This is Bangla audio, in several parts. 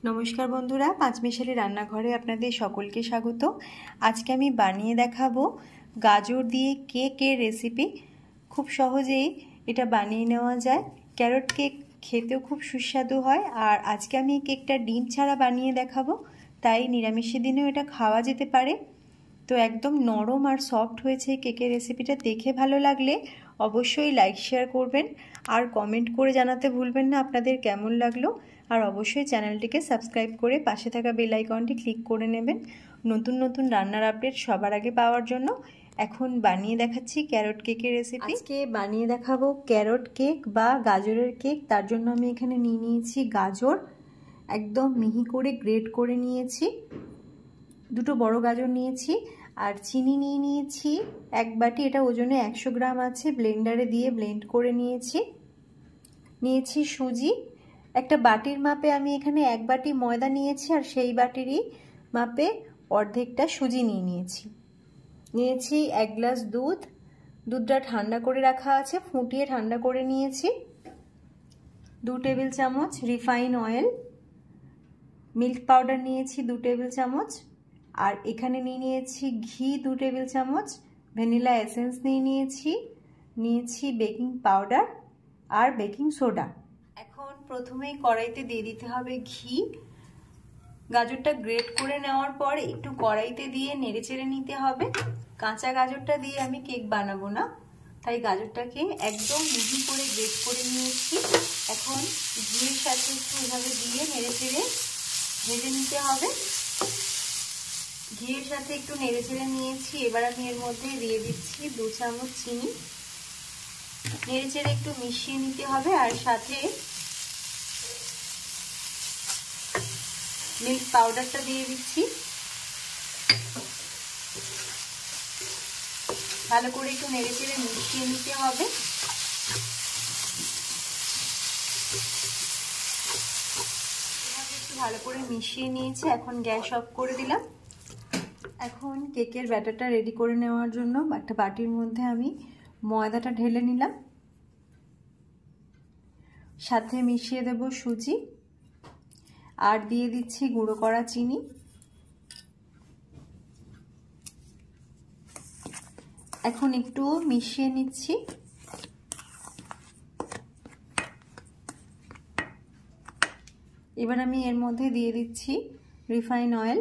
নমস্কার বন্ধুরা, পাঁচমিশালি রান্নাঘরে আপনাদের সকলকে স্বাগত। আজকে আমি বানিয়ে দেখাবো গাজর দিয়ে কেকের রেসিপি। খুব সহজেই এটা বানিয়ে নেওয়া যায়। ক্যারট কেক খেতেও খুব সুস্বাদু হয়। আর আজকে আমি এই কেকটা ডিম ছাড়া বানিয়ে দেখাবো, তাই নিরামিষের দিনেও এটা খাওয়া যেতে পারে। তো একদম নরম আর সফট হয়েছে কেকের রেসিপিটা। দেখে ভালো লাগলে অবশ্যই লাইক শেয়ার করবেন আর কমেন্ট করে জানাতে ভুলবেন না আপনাদের কেমন লাগলো। আর অবশ্যই চ্যানেলটিকে সাবস্ক্রাইব করে পাশে থাকা বেল আইকনটি ক্লিক করে নেবেন নতুন নতুন রান্নার আপডেট সবার আগে পাওয়ার জন্য। এখন বানিয়ে দেখাচ্ছি ক্যারট কেকের রেসিপি। আজকে বানিয়ে দেখাবো ক্যারট কেক বা গাজরের কেক। তার জন্য আমি এখানে নিয়ে নিয়েছি গাজর, একদম মিহি করে গ্রেট করে নিয়েছি। দুটো বড় গাজর নিয়েছি আর চিনি নিয়ে নিয়েছি এক বাটি, এটা ওজনে 100 গ্রাম আছে। ব্লেন্ডারে দিয়ে ব্লেন্ড করে নিয়েছি সুজি। একটা বাটির মাপে আমি এখানে এক বাটি ময়দা নিয়েছি আর সেই বাটিরই মাপে অর্ধেকটা সুজি নিয়েছি 1 গ্লাস দুধটা ঠান্ডা করে রাখা আছে, ফুটিয়ে ঠান্ডা করে নিয়েছি। 2 টেবিল চামচ রিফাইন অয়েল, মিল্ক পাউডার নিয়েছি 2 টেবিল চামচ, আর এখানে নিয়েছি ঘি 2 টেবিল চামচ, ভ্যানিলা এসেন্স নিয়েছি বেকিং পাউডার আর বেকিং সোডা। এখন প্রথমেই কড়াইতে দিয়ে দিতে হবে ঘি। গাজরটা গ্রেট করে নেওয়ার পর একটু কড়াইতে দিয়ে নেড়েচেড়ে নিতে হবে। কাঁচা গাজরটা দিয়ে আমি কেক বানাবো না, তাই গাজরটাকে একদম মিহি করে গ্রেট করে নিয়েছি। এখন ঘিয়ের সাথে একটু এভাবে দিয়ে নেড়েচেড়ে ভেজে নিতে হবে। ঘিয়ের সাথে একটু নেড়েচেড়ে নিয়েছি। এবার আমি এর মধ্যে দিয়ে দিচ্ছি 2 চামচ চিনি। নেড়েচেড়ে একটু মিশিয়ে নিতে হবে আর সাথে মিল্ক পাউডারটা দিয়ে দিচ্ছি। ভালো করে একটু নেড়েচেড়ে মিশিয়ে নিতে হবে। একটু ভালো করে মিশিয়ে নিয়েছি, এখন গ্যাস অফ করে দিলাম। এখন কেকের ব্যাটারটা রেডি করে নেওয়ার জন্য একটা বাটির মধ্যে আমি ময়দাটা ঢেলে নিলাম, সাথে মিশিয়ে দেব সুজি আর দিয়ে দিচ্ছি গুঁড়ো করা চিনি। এখন একটু মিশিয়ে নিচ্ছি। এবার আমি এর মধ্যে দিয়ে দিচ্ছি রিফাইন অয়েল।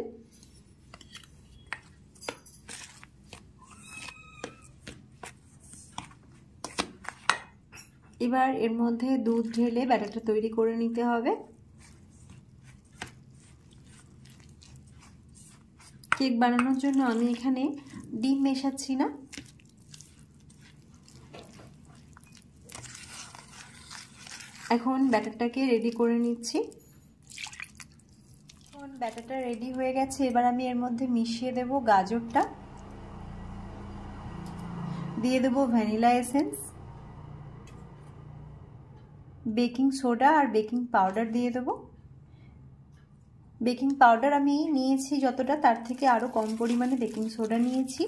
এবার এর মধ্যে দুধ ঢেলে ব্যাটারটা তৈরি করে নিতে হবে। কেক বানানোর জন্য আমি এখানে ডিম মেশাচ্ছি না। এখন ব্যাটারটাকে রেডি করে নিচ্ছি। এখন ব্যাটারটা রেডি হয়ে গেছে। এবার আমি এর মধ্যে মিশিয়ে দেব গাজরটা, দিয়ে দেব ভ্যানিলা এসেন্স, বেকিং সোডা আর বেকিং পাউডার দিয়ে দেব। বেকিং পাউডার আমি নিয়েছি যতটা, তার থেকে আরও কম পরিমাণে বেকিং সোডা নিয়েছি।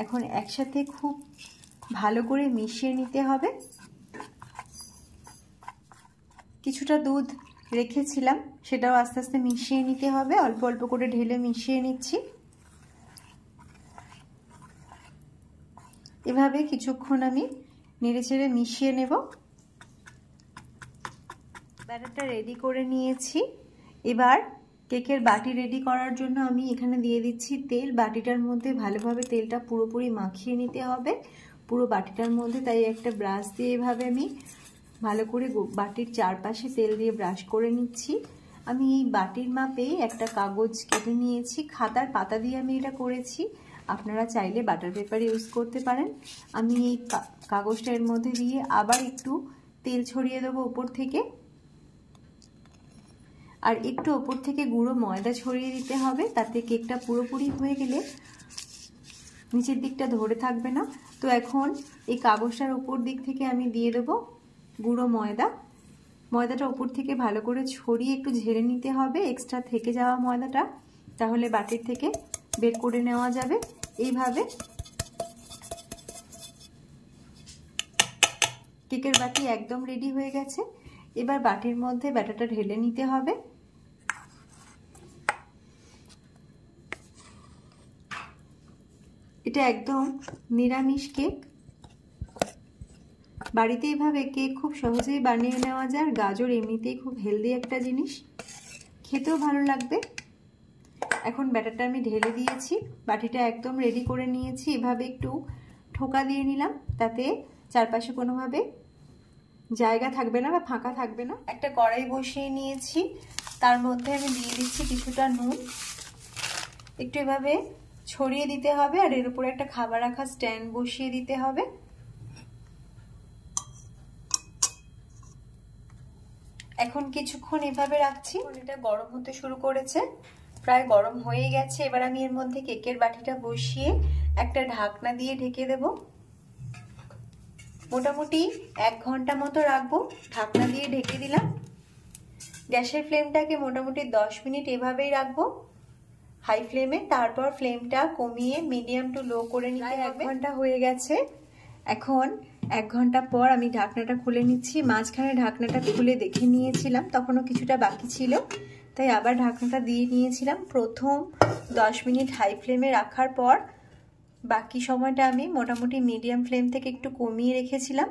এখন একসাথে খুব ভালো করে মিশিয়ে নিতে হবে। কিছুটা দুধ রেখেছিলাম, সেটাও আস্তে আস্তে মিশিয়ে নিতে হবে। অল্প অল্প করে ঢেলে মিশিয়ে নিচ্ছি। এভাবে কিছুক্ষণ আমি নেড়েচেড়ে মিশিয়ে নেব। ব্যাটারটা রেডি করে নিয়েছি। এবার কেকের বাটি রেডি করার জন্য আমি এখানে দিয়ে দিচ্ছি তেল। বাটিটার মধ্যে ভালোভাবে তেলটা পুরোপুরি মাখিয়ে নিতে হবে পুরো বাটিটার মধ্যে। তাই একটা ব্রাশ দিয়ে এভাবে আমি ভালো করে বাটির চারপাশে তেল দিয়ে ব্রাশ করে নিচ্ছি। আমি এই বাটির মাপে একটা কাগজ কেটে নিয়েছি, খাতার পাতা দিয়ে আমি এটা করেছি। আপনারা চাইলে বাটার পেপার ইউজ করতে পারেন। আমি এই কাগজটা এর মধ্যে দিয়ে আবার একটু তেল ছড়িয়ে দেবো উপর থেকে, আর একটু ওপর থেকে গুঁড়ো ময়দা ছড়িয়ে দিতে হবে। তাতে কেকটা পুরোপুরি হয়ে গেলে নিচের দিকটা ধরে থাকবে না। তো এখন এই কাগজটার উপর দিক থেকে আমি দিয়ে দেবো গুঁড়ো ময়দাটা উপর থেকে ভালো করে ছড়িয়ে একটু ঝেড়ে নিতে হবে এক্সট্রা থেকে যাওয়া ময়দাটা, তাহলে বাটির থেকে বের করে নেওয়া যাবে। এইভাবে কেকের বাটি একদম রেডি হয়ে গেছে। এবার বাটির মধ্যে ব্যাটারটা ঢেলে নিতে হবে। এটা একদম নিরামিষ কেক। বাড়িতে এইভাবে কেক খুব সহজেই বানিয়ে নেওয়া যায়। আর গাজর এমনিতেই খুব হেলদি একটা জিনিস, খেতেও ভালো লাগবে। এখন ব্যাটারটা আমি ঢেলে দিয়েছি, বাটিটা একদম রেডি করে নিয়েছি। এভাবে একটু ঠোকা দিয়ে নিলাম, তাতে চারপাশে কোনোভাবে জায়গা থাকবে না বা ফাঁকা থাকবে না। একটা কড়াই বসিয়ে নিয়েছি, তার মধ্যে আমি দিয়ে দিচ্ছি কিছুটা নুন। একটু এভাবে ছড়িয়ে দিতে হবে, আর এর উপরে একটা খাবার রাখা স্ট্যান্ড বসিয়ে দিতে হবে। এখন কিছুক্ষণ এভাবে রাখছি। এটা গরম হতে শুরু করেছে, প্রায় গরম হয়ে গেছে। এবার আমি এর মধ্যে কেকের বাটিটা বসিয়ে একটা ঢাকনা দিয়ে ঢেকে দেব। মোটামুটি 1 ঘন্টা মতো রাখবো। ঢাকনা দিয়ে ঢেকে দিলাম। গ্যাসের ফ্লেমটাকে মোটামুটি 10 মিনিট এভাবেই রাখবো হাই ফ্লেমে। তারপর ফ্লেমটা কমিয়ে মিডিয়াম টু লো করে নিতে হবে। 1 ঘন্টা হয়ে গেছে। এখন 1 ঘন্টা পর আমি ঢাকনাটা খুলে নিচ্ছি। মাঝখানে ঢাকনাটা খুলে দেখে নিয়েছিলাম, তখনও কিছুটা বাকি ছিল, তাই আবার ঢাকনাটা দিয়ে নিয়েছিলাম। প্রথম 10 মিনিট হাই ফ্লেমে রাখার পর বাকি সময়টা আমি মোটামুটি মিডিয়াম ফ্লেম থেকে একটু কমিয়ে রেখেছিলাম।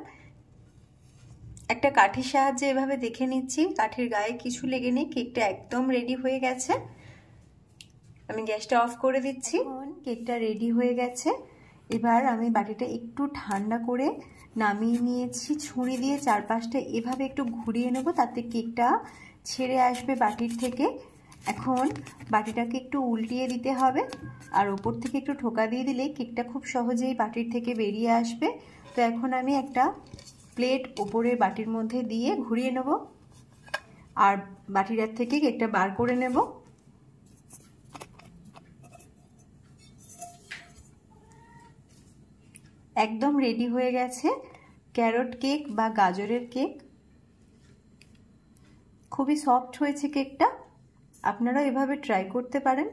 একটা কাঠির সাহায্যে এভাবে দেখে নিচ্ছি, কাঠির গায়ে কিছু লেগে নেই। কেকটা একদম রেডি হয়ে গেছে। আমি গ্যাসটা অফ করে দিচ্ছি। কেকটা রেডি হয়ে গেছে। এবার আমি বাটিটা একটু ঠান্ডা করে নামিয়ে নিয়েছি। ছুরি দিয়ে চারপাশটা এভাবে একটু ঘুরিয়ে নেব, তাতে কেকটা ছেড়ে আসবে বাটির থেকে। এখন বাটিটাকে একটু উল্টিয়ে দিতে হবে, আর ওপর থেকে একটু ঠোকা দিয়ে দিলে কেকটা খুব সহজেই বাটির থেকে বেরিয়ে আসবে। তো এখন আমি একটা প্লেট ওপরে বাটির মধ্যে দিয়ে ঘুরিয়ে নেব, আর বাটিটার থেকে কেকটা বার করে নেব। একদম রেডি হয়ে গেছে ক্যারট কেক বা গাজরের কেক। খুবই সফট হয়েছে কেকটা, আপনারা এভাবে ট্রাই করতে পারেন।